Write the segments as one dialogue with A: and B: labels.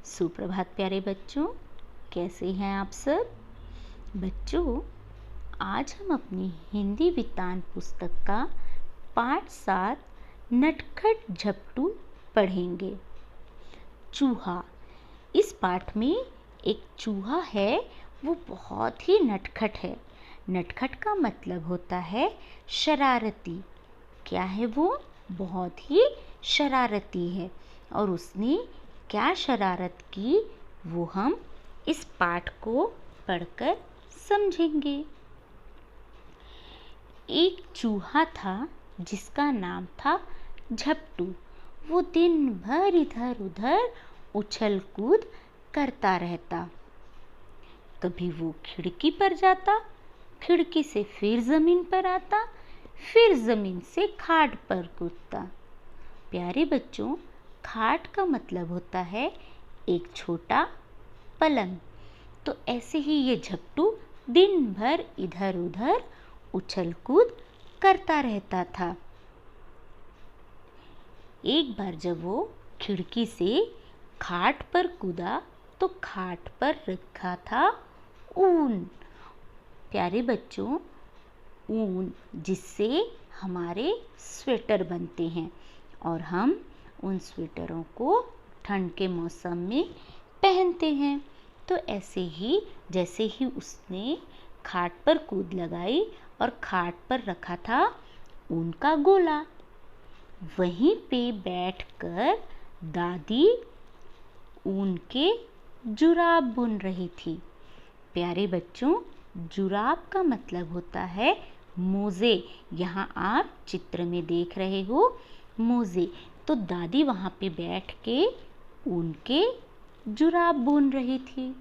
A: सुप्रभात प्यारे बच्चों, कैसे हैं आप सब। बच्चों, आज हम अपनी हिंदी विज्ञान पुस्तक का पाठ 7 नटखट झपटू पढ़ेंगे। चूहा। इस पाठ में एक चूहा है, वो बहुत ही नटखट है। नटखट का मतलब होता है शरारती। क्या है वो? बहुत ही शरारती है। और उसने क्या शरारत की, वो हम इस पाठ को पढ़कर समझेंगे। एक चूहा था जिसका नाम था झपटू। वो दिन भर इधर उधर उछल कूद करता रहता। कभी वो खिड़की पर जाता, खिड़की से फिर जमीन पर आता, फिर जमीन से खाट पर कूदता। प्यारे बच्चों, खाट का मतलब होता है एक छोटा पलंग। तो ऐसे ही ये झपटू दिन भर इधर उधर उछल कूद करता रहता था। एक बार जब वो खिड़की से खाट पर कूदा तो खाट पर रखा था ऊन। प्यारे बच्चों, ऊन जिससे हमारे स्वेटर बनते हैं और हम उन स्वेटरों को ठंड के मौसम में पहनते हैं। तो ऐसे ही जैसे ही उसने खाट पर कूद लगाई और खाट पर रखा था ऊन का गोला, वहीं पे बैठकर दादी ऊन के जुराब बुन रही थी। प्यारे बच्चों, जुराब का मतलब होता है मोजे। यहाँ आप चित्र में देख रहे हो मोजे। तो दादी वहाँ पे बैठ के ऊन के जुराब बुन रही थी।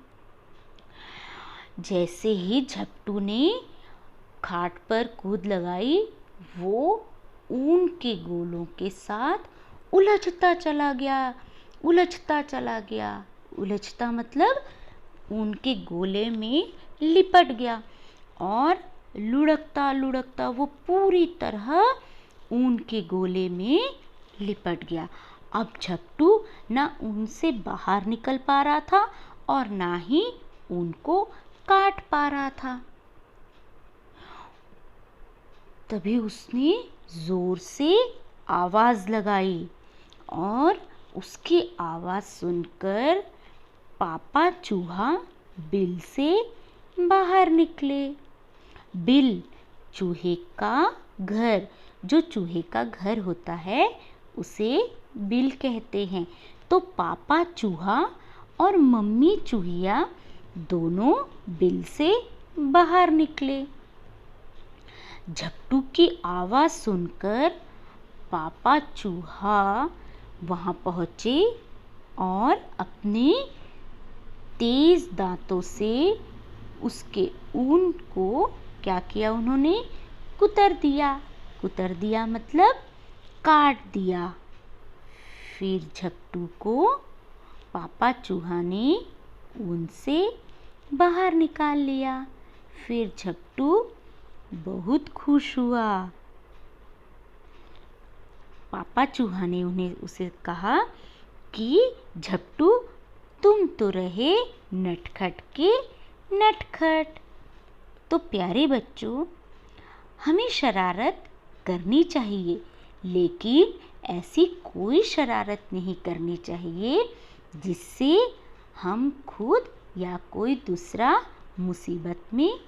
A: जैसे ही झपटू ने खाट पर कूद लगाई, वो ऊन के गोलों के साथ उलझता चला गया, उलझता चला गया। उलझता मतलब ऊन के गोले में लिपट गया और लुढ़कता लुढ़कता वो पूरी तरह ऊन के गोले में लिपट गया। अब झपटू ना ऊन से बाहर निकल पा रहा था और ना ही ऊन को काट पा रहा था। तभी उसने जोर से आवाज लगाई और उसकी आवाज सुनकर पापा चूहा बिल से बाहर निकले। बिल चूहे का घर, जो चूहे का घर होता है उसे बिल कहते हैं। तो पापा चूहा और मम्मी चूहिया दोनों बिल से बाहर निकले। झपटू की आवाज सुनकर पापा चूहा वहां पहुंचे और अपने तेज दांतों से उसके ऊन को क्या किया, उन्होंने कुतर दिया। कुतर दिया मतलब काट दिया। फिर झपटू को पापा चूहा ने ऊन से बाहर निकाल लिया। फिर झपटू बहुत खुश हुआ। पापा चूहा ने उसे कहा कि झपटू, तुम तो रहे नटखट के नटखट। तो प्यारे बच्चों, हमें शरारत करनी चाहिए, लेकिन ऐसी कोई शरारत नहीं करनी चाहिए जिससे हम खुद या कोई दूसरा मुसीबत में